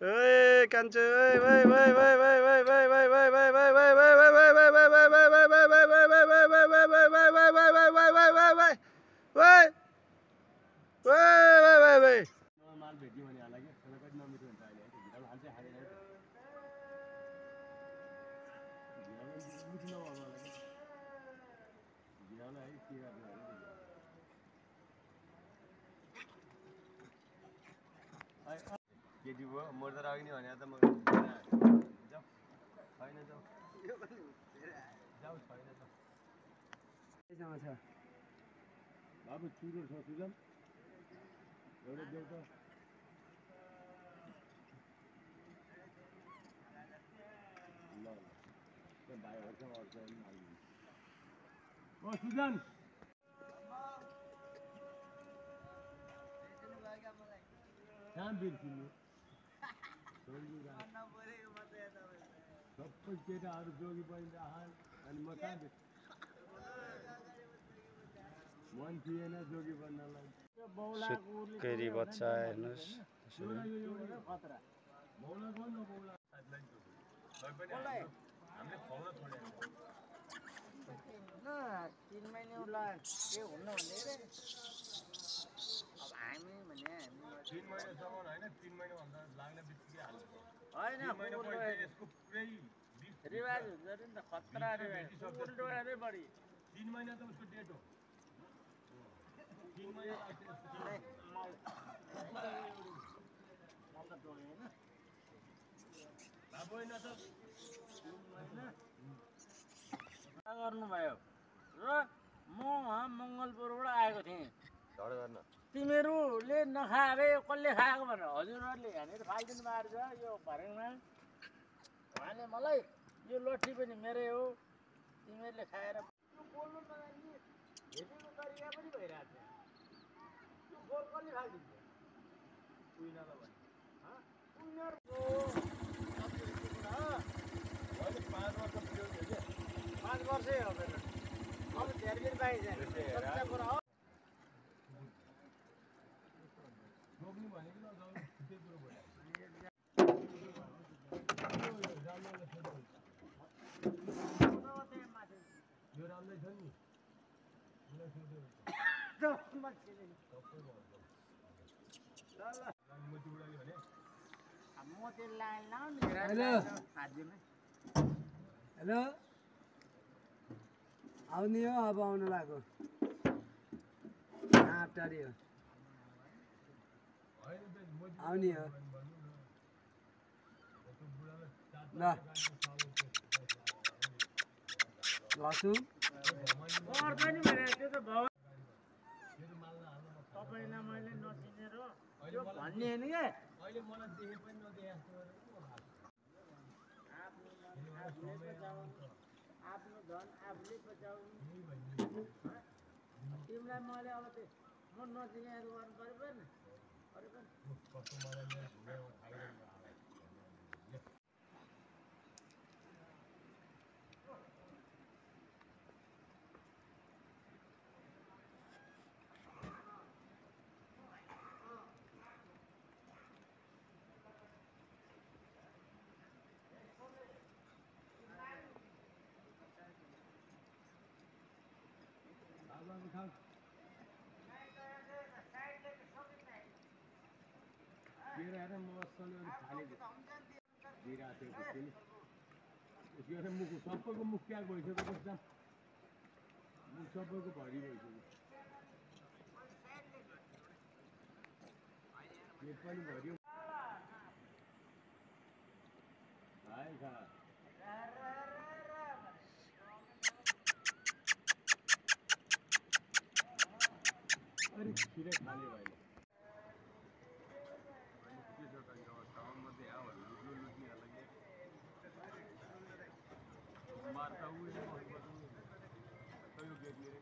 Ê, can chơi vai केटी भयो मर्दा राख्ने भने त म जाऊ छैन जाऊ जाऊ छैन जाऊ छ बाबु चुरो छ सुजन एउटा देऊ त ल ल भाइहरुसँग अर्छ ओ सुजन काम बिर्सिनु सबै केटाहरू जोगी बनिरहन् अनि म कहाँ मन थिएन जोगी बन्नलाई सुत्केरी बच्चा हेर्नुहोस् रिवाज हुन्छ नि त खतरा रिवाज उल्टोबाटै बढी 3 महिना त उसको डेट हो 3 महिना गर्नुभयो र म मङ्गलपुरबाट आएको थिएँ तिमीहरूले नखाए कसले खाएको भनेर हजुरहरूले यहाँनिर फाल्दिनु भएको छ यो भर्याङमा उहाँले मलाई यो लट्ठी पनि मेरै हो तिमीहरूले खाएर बोल्नु नजान्ने हेर्नुको तरिका पनि भइरहेको छ यो गोल कसले फालिदिन्छ कुइनालाई भने उनीहरूको 5 वर्षै हो मेरो अब धेरै दिन पाइन्छ सच्चा कुरा हो जोग्नु भनेको न जाऊ त्यही कुरो भयो यो राम्रै छ नि हेलो आउने हो अब आउनु लाग्यो टाढी हो आउने हो ल लसुन तपाईँलाई मैले नचिनेर यो भन्ने होइन क्या अहिले मलाई देखे पनि नदेखे आफ्नो धन आफूले बचाउनु तिमीलाई मैले अब म नचिनेर गर्नु पर्यो नि सबैको मुख त्याग भइसक्यो बस्दा मुख सबैको भरि भइसक्यो पेट पनि भर्यो भाइ खा अरे छिरै खाले भाइले के छ त यो टाउनमा चाहिँ आऊ लुट्ने अलग्गै वार्ता उहिले भन्नुपर्छ यो गेट लिएर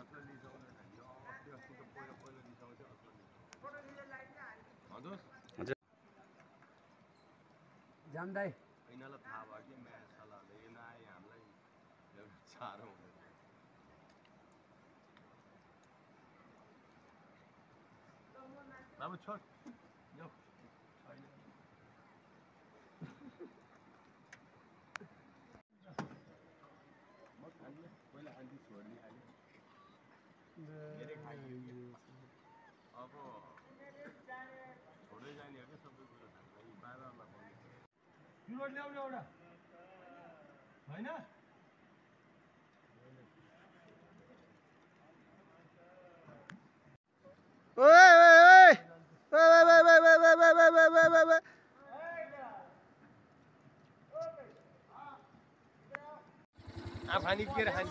असल लिसाउने यो अस्तिको पहिला लिसाउँथ्यो असल हजुर जान्दै यिनीहरूलाई थाहा भयो कि म्याच सालाले यो नआए हामीलाई साह्रो हुँदैन अब छोड यो छैन म खान्छु पहिला खान्छु छोड्ने खाने धेरै खाइयो अब छोड्दै जाने हो क्या सबै कुरो खान्छ यी बाबालाई भन्ने चुरोट ल्याउनु एउटा होइन खानी के खानी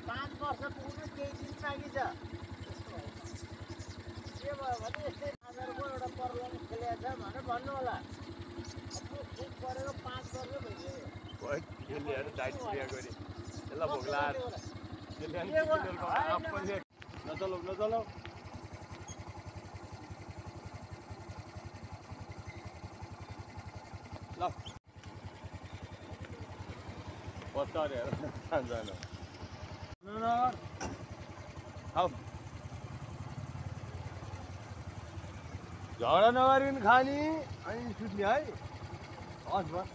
5 वर्ष पुग्नु केही दिन बाँकी छ के भयो भने यस्तै 1000को एउटा प्रब्लम खेलेको छ भनेर भन्नु होला खुब परेको 5 वर्ष भइसक्यो यसले डाइट क्रिया गरे यसलाई भोक लाग्यो नचलाउ नचलाउ ल बस्छ अरे जान झगडा नगरिकन खाने अनि सुत्ने है हस् भयो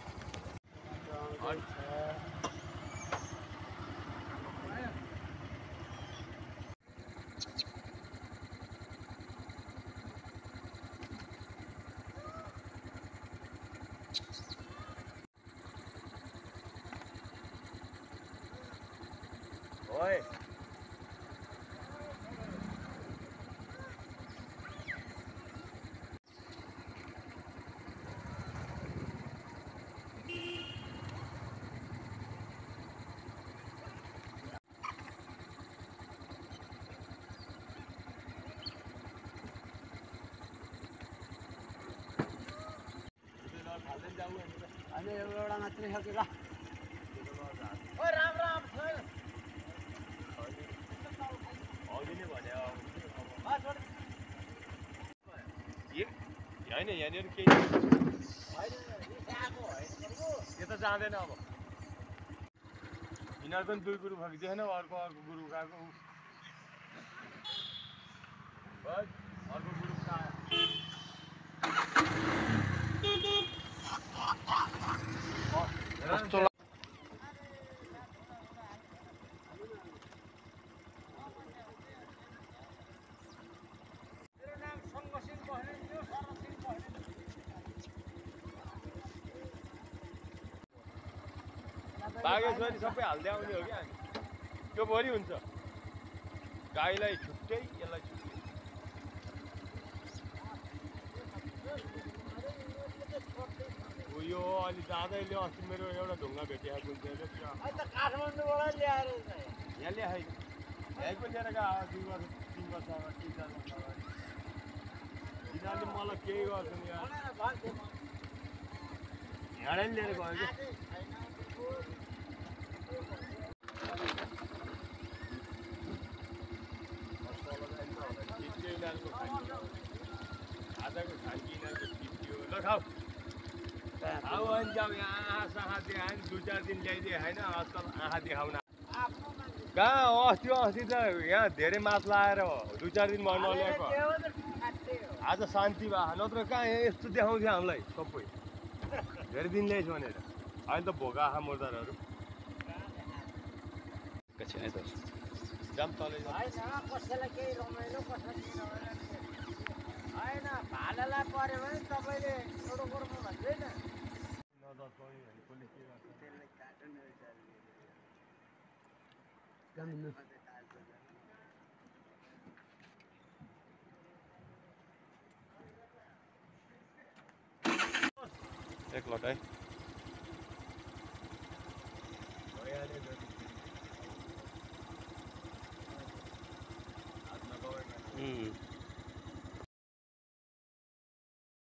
ओए अझै एउटा मात्रै छ कि ल ओ राम राम छोड अघि नै भने होइन यहाँनिर केही यता जाँदैन अब यिनीहरूको पनि 2 गुरु भएको छैन अर्को गुरु गएको बस अर्को गुरु कस्तो मेरो नाम सङ्गसिंह बस्नेत थियो सरसिंह बस्नेत बागेश्वरी सबै हाल्दै आउने हो क्या त्यो भरि हुन्छ गाईलाई छुट्टै यसलाई छुट्टै यो अलि जाँदैले अस्ति मेरो एउटा ढुङ्गा भेटिएको हुन्छ अहिले त काठमाडौँबाट ल्याएर यहाँ ल्याएन यहीँ पनि लिएर गएको 2 वर्ष 3 वर्ष अगाडि 3-4 वर्ष अगाडि यिनीहरूले मलाई केही गर्छन् यहाँ हिँडै लिएर गयो कि आजको खान्की यिनीहरूको खिच्यो ल खाऊ खाऊ अनि जाऊ यहाँ आँखा देखायो नि 2-4 दिन ल्याइदिए होइन आजकल आँखा देखाउन कहाँ अस्ति त यहाँ धेरै मास लगाएर 2-4 दिन भयो नल्याएको आज शान्ति भयो नत्र कहाँ यस्तो देखाउँथ्यो हामीलाई सबै धेरै दिन ल्याइस् भनेर अहिले त भोका आँखा मुर्दारहरू जाम तलै कसैलाई केही रमाइलो कसैलाई होइन भाडालाई पऱ्यो भने तपाईँले छोडो गर्नु भन्दैन एक लट है